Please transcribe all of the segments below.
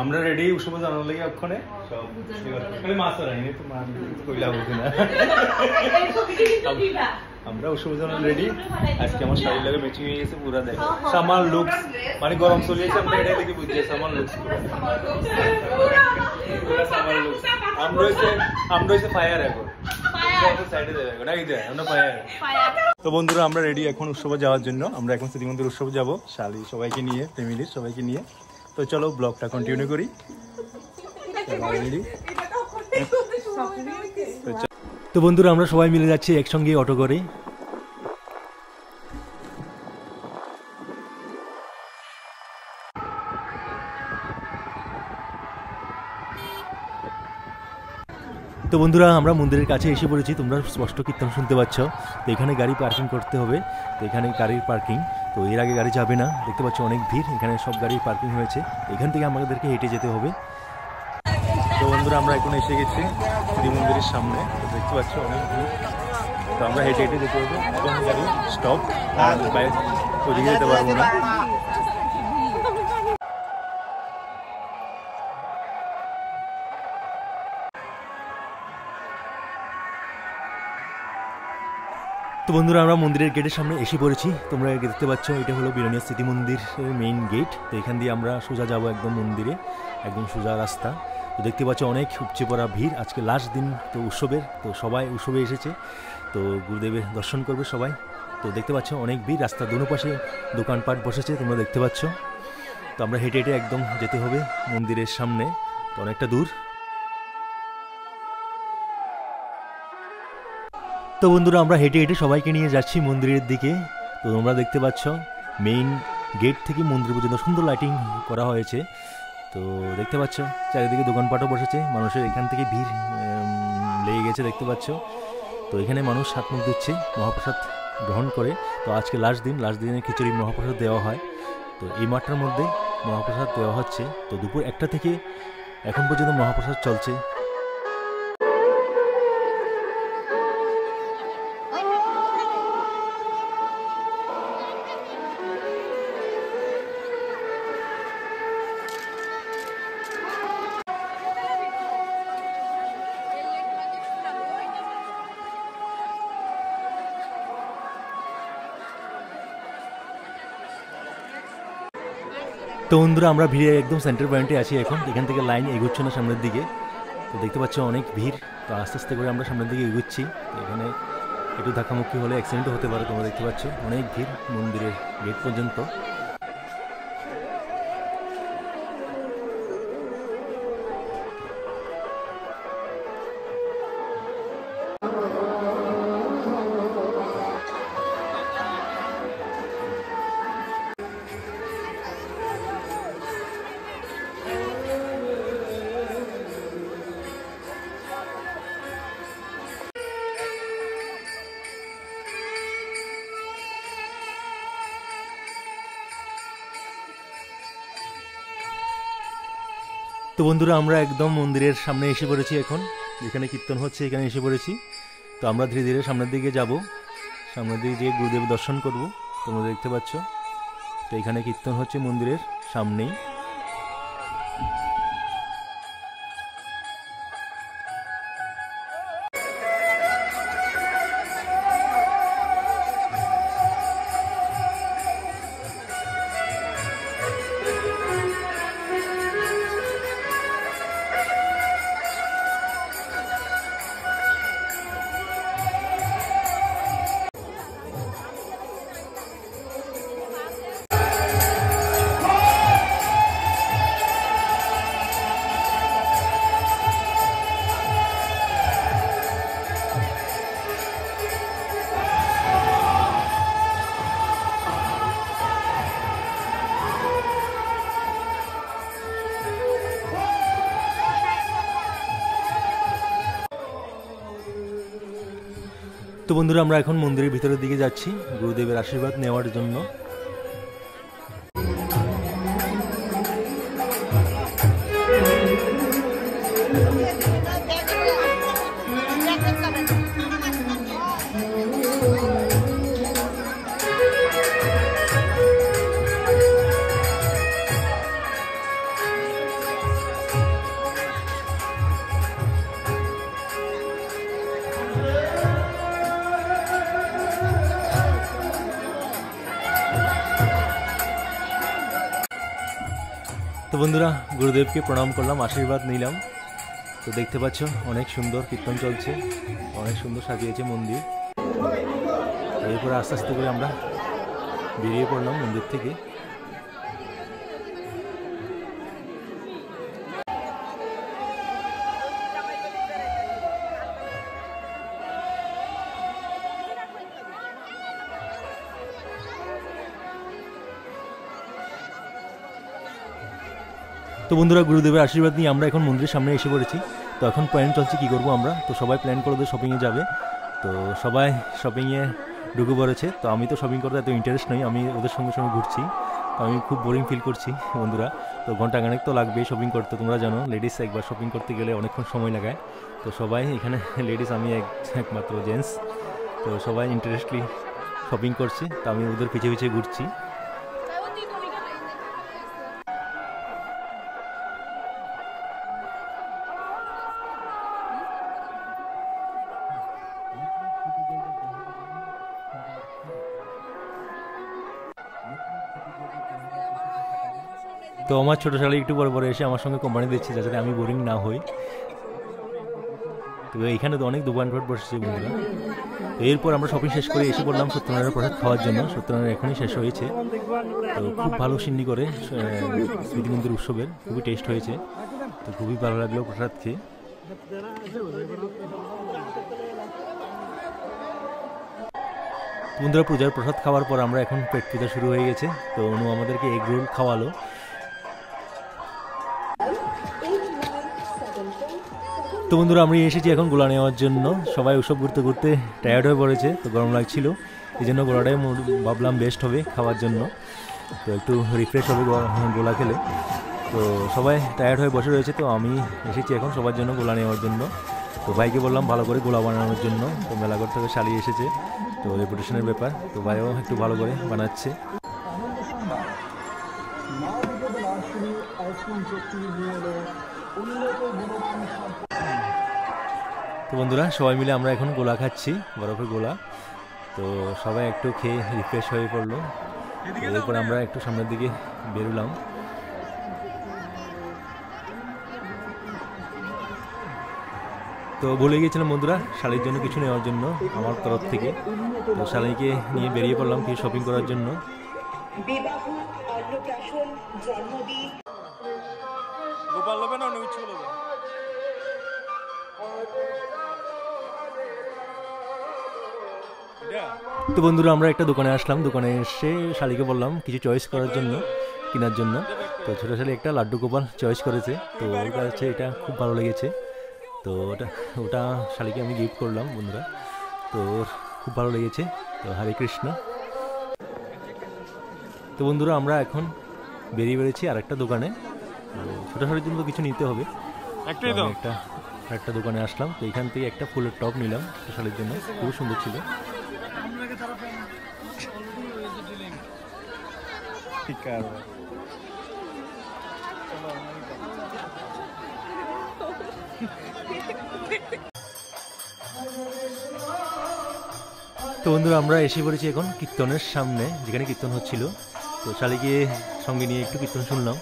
আমরা রেডি উৎসব জানার লাগে ওখানে সব খালি মাছ রাইনি তো মাছ কইলা বুঝি না আমরা উৎসব জানার রেডি আজকে আমার শাড়ি লাগে ম্যাচিং হয়ে গেছে পুরো দেখো সামার লুকস মানে গরম চলে গেছে আমরা এটা দেখে বুঝছি সামার লুকস পুরো সামার লুকস আমরা হইছে ফায়ার এখন সাইডে দেবে ওটা কি দেয় আমরা ফায়ার। তো বন্ধুরা আমরা রেডি এখন উৎসবে যাওয়ার জন্য। আমরা এখন স্মৃতি মন্দির উৎসবে যাব শালি সবাইকে নিয়ে ফ্যামিলির সবাইকে নিয়ে। তো চলো ব্লগটা কন্টিনিউ করি। তো বন্ধুরা আমরা সবাই মিলে যাচ্ছি একসঙ্গে অটো করে। তো বন্ধুরা আমরা মন্দিরের কাছে এসে পড়েছি, তোমরা স্পষ্ট কীর্তন শুনতে পাচ্ছ। তো এখানে গাড়ি পার্কিং করতে হবে, তো এখানে গাড়ির পার্কিং, তো এর আগে গাড়ি যাবে না, দেখতে পাচ্ছ অনেক ভিড়, এখানে সব গাড়ি পার্কিং হয়েছে, এখান থেকে আমাদেরকে হেঁটে যেতে হবে। তো বন্ধুরা আমরা এখন এসে গেছি শ্রী মন্দিরের সামনে, তো দেখতে পাচ্ছ অনেক ভিড়, তো আমরা হেঁটে হেঁটে যেতে হবে। এখন গাড়ি স্টপ, আর বাইরে ওদিকে যেতে পারবো না। তো বন্ধুরা আমরা মন্দিরের গেটের সামনে এসে পড়েছি, তোমরা দেখতে পাচ্ছ এটা হলো বিরানিয়া স্মৃতি মন্দিরের মেইন গেট। তো এখান দিয়ে আমরা সোজা যাবো একদম মন্দিরে, একদম সোজা রাস্তা। তো দেখতে পাচ্ছ অনেক উপচে পড়া ভিড়, আজকে লাস্ট দিন তো উৎসবের, তো সবাই উৎসবে এসেছে, তো গুরুদেবের দর্শন করবে সবাই। তো দেখতে পাচ্ছ অনেক ভিড়, রাস্তার দুনো পাশে দোকানপাট বসেছে, তোমরা দেখতে পাচ্ছ। তো আমরা হেঁটে হেঁটে একদম যেতে হবে মন্দিরের সামনে, তো অনেকটা দূর। তো বন্ধুরা আমরা হেঁটে হেঁটে সবাইকে নিয়ে যাচ্ছি মন্দিরের দিকে। তো তোমরা দেখতে পাচ্ছ মেইন গেট থেকে মন্দির পর্যন্ত সুন্দর লাইটিং করা হয়েছে। তো দেখতে পাচ্ছ চারিদিকে দোকানপাটও বসেছে, মানুষের এখান থেকে ভিড় লেগে গেছে দেখতে পাচ্ছ। তো এখানে মানুষ হাত মুখ দিচ্ছে, মহাপ্রসাদ গ্রহণ করে। তো আজকে লাস্ট দিনে খিচুড়ি মহাপ্রসাদ দেওয়া হয়। তো এই মাঠটার মধ্যে মহাপ্রসাদ দেওয়া হচ্ছে। তো দুপুর 1টা থেকে এখন পর্যন্ত মহাপ্রসাদ চলছে। তো বন্ধুরা আমরা ভিড়ে একদম সেন্টার পয়েন্টে আছি এখন, এখান থেকে লাইন এগোচ্ছে না সামনের দিকে। তো দেখতে পাচ্ছ অনেক ভিড়, তো আস্তে আস্তে করে আমরা সামনের দিকে এগোচ্ছি। এখানে একটু ধাক্কামুক্কি হলে অ্যাক্সিডেন্টও হতে পারে, তোমরা দেখতে পাচ্ছ অনেক ভিড় মন্দিরের গেট পর্যন্ত। তো বন্ধুরা আমরা একদম মন্দিরের সামনে এসে পড়েছি এখন, যেখানে কীর্তন হচ্ছে এখানে এসে পড়েছি। তো আমরা ধীরে ধীরে সামনের দিকে যাব, সামনের দিকে গিয়ে গুরুদেব দর্শন করব, তোমরা দেখতে পাচ্ছ। তো এখানে কীর্তন হচ্ছে মন্দিরের সামনেই। তো বন্ধুরা আমরা এখন মন্দিরের ভিতরের দিকে যাচ্ছি গুরুদেবের আশীর্বাদ নেওয়ার জন্য। তো বন্ধুরা গুরুদেবকে প্রণাম করলাম, আশীর্বাদ নিলাম। তো দেখতে পাচ্ছ অনেক সুন্দর কীর্তন চলছে, অনেক সুন্দর সাজিয়েছে মন্দির। এরপরে আস্তে আস্তে করে আমরা বেরিয়ে পড়লাম মন্দির থেকে। তো বন্ধুরা গুরুদেবের আশীর্বাদ নিয়ে আমরা এখন মন্দিরের সামনে এসে পড়েছি। তো এখন প্ল্যান চলছে কী করবো আমরা। তো সবাই প্ল্যান করে ওদের শপিংয়ে যাবে, তো সবাই শপিংয়ে ঢুকে পড়েছে। তো আমি তো শপিং করতে এত ইন্টারেস্ট নই, আমি ওদের সঙ্গে সঙ্গে ঘুরছি। তো আমি খুব বোরিং ফিল করছি বন্ধুরা। তো ঘন্টাখানেক তো লাগবেই শপিং করতে, তোমরা জানো লেডিস একবার শপিং করতে গেলে অনেকক্ষণ সময় লাগায়। তো সবাই এখানে লেডিস, আমি একমাত্র জেন্টস। তো সবাই ইন্টারেস্টলি শপিং করছে, তো আমি ওদের পিছিয়ে পিছিয়ে ঘুরছি। তো আমার ছোটো শালি একটু পরে এসে আমার সঙ্গে কোম্পানি দিচ্ছে, যাতে আমি বোরিং না হই। তো এইখানে তো অনেক দোকানপাট বসেছে বন্ধুরা। তো এরপর আমরা শপিং শেষ করে এসে পড়লাম সত্যনারায়ণ প্রসাদ খাওয়ার জন্য। সত্যনারায়ণ এখনই শেষ হয়েছে। তো খুব ভালো সিন্নি করে স্মৃতি মন্দির উৎসবের, খুবই টেস্ট হয়েছে। তো খুবই ভালো লাগলো প্রসাদ খেয়ে। বন্ধুরা পূজার প্রসাদ খাওয়ার পর আমরা এখন পেট পূজা শুরু হয়ে গেছে। তো অনু আমাদেরকে এগ রোল খাওয়ালো। তো বন্ধুরা আমি এসেছি এখন গোলা নেওয়ার জন্য। সবাই উৎসব ঘুরতে ঘুরতে টায়ার্ড হয়ে পড়েছে, তো গরম লাগছিল, এই জন্য গোলাটাই ভাবলাম বেস্ট হবে খাওয়ার জন্য। তো একটু রিফ্রেশ হবে গোলা খেলে। তো সবাই টায়ার্ড হয়ে বসে রয়েছে, তো আমি এসেছি এখন সবার জন্য গোলা নেওয়ার জন্য। তো ভাইকে বললাম ভালো করে গোলা বানানোর জন্য। তো মেলাঘর থেকে শালি এসেছে, তো রেপুটেশনের ব্যাপার। তো ভাইও একটু ভালো করে বানাচ্ছে। তো বন্ধুরা সবাই মিলে আমরা এখন গোলা খাচ্ছি, বরফের গোলা। তো সবাই একটু খেয়ে রিফ্রেশ হয়ে পড়লো। এরপর আমরা একটু সামনের দিকে বেরোলাম। তো বলে গিয়েছিলাম বন্ধুরা শালির জন্য কিছু নেওয়ার জন্য আমার তরফ থেকে। তো শালিকে নিয়ে বেরিয়ে পড়লাম কিছু শপিং করার জন্য। বিবাহ, অন্নপ্রাশন, জন্মদিন, গোপাল লোবে না উচ্চ লোবে। তো বন্ধুরা আমরা একটা দোকানে আসলাম, দোকানে এসে শালিকে বললাম কিছু চয়েস করার জন্য, কেনার জন্য। তো ছোটো শালি একটা লাড্ডু গোপাল চয়েস করেছে। তো ওর কাছে এটা খুব ভালো লেগেছে। তো ওটা শালিকে আমি গিফট করলাম বন্ধুরা। তো ওর খুব ভালো লেগেছে। তো হরে কৃষ্ণ। তো বন্ধুরা আমরা এখন বেরিয়ে বেরিয়েছি আরেকটা দোকানে। তো ছোটো শালির জন্য কিছু নিতে হবে, একটা দোকানে আসলাম। তো এখান থেকে একটা ফুলের টপ নিলাম ছোটো শালির জন্য, খুব সুন্দর ছিল। তো বন্ধুরা আমরা এসে পড়েছি এখন কীর্তনের সামনে, যেখানে কীর্তন হচ্ছিল। তো শালিকে সঙ্গে নিয়ে একটু কীর্তন শুনলাম।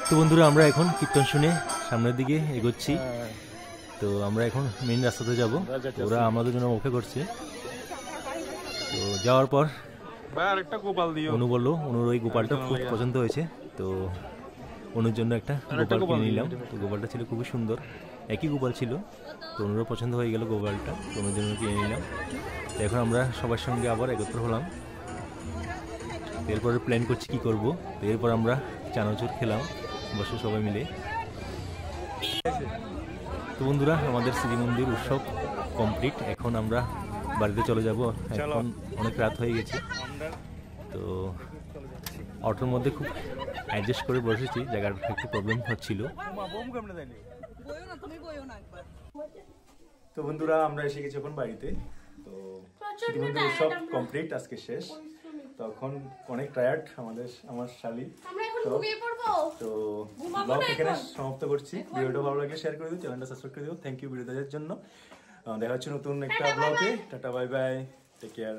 তো বন্ধুরা আমরা এখন কীর্তন শুনে সামনের দিকে এগোচ্ছি। তো আমরা এখন মেইন রাস্তাতে যাব। ওরা আমাদের জন্য অপেক্ষা করছে। তো যাওয়ার পর অনু বললো, অনুর ওই গোপালটা খুব পছন্দ হয়েছে। তো অনুর জন্য একটা গোপাল কিনে নিলাম। তো গোপালটা ছিল খুবই সুন্দর, একই গোপাল ছিল। তো অনুরও পছন্দ হয়ে গেল গোপালটা, তো অনুর জন্য কিনে নিলাম। তো এখন আমরা সবার সঙ্গে আবার একত্র হলাম। এরপরে প্ল্যান করছি কি করব। তো এরপর আমরা চানাচুর খেলাম বসে সবাই মিলে। তো বন্ধুরা আমাদের শ্রী মন্দির উৎসব কমপ্লিট। এখন আমরা বাড়িতে চলে যাব, এখন অনেক রাত হয়ে গেছে। তো অটোর মধ্যে খুব অ্যাডজাস্ট করে বসেছি, জায়গার একটু প্রবলেম হচ্ছিল। তো বন্ধুরা আমরা এসে গেছি এখন বাড়িতে। তো ইতিমধ্যে সব কমপ্লিট, আজকে শেষ। তখন অনেক টায়ার্ড আমার শালি। তো ব্লগ এখানে সমাপ্ত করছি। ভিডিওটা ভালো লাগলে শেয়ার করে দিও, চ্যানেলটা সাবস্ক্রাইব করে দিও। থ্যাংক ইউ ভিডিও দেখার জন্য। দেখা হচ্ছে নতুন একটা ব্লগে। Tata bye bye, take care.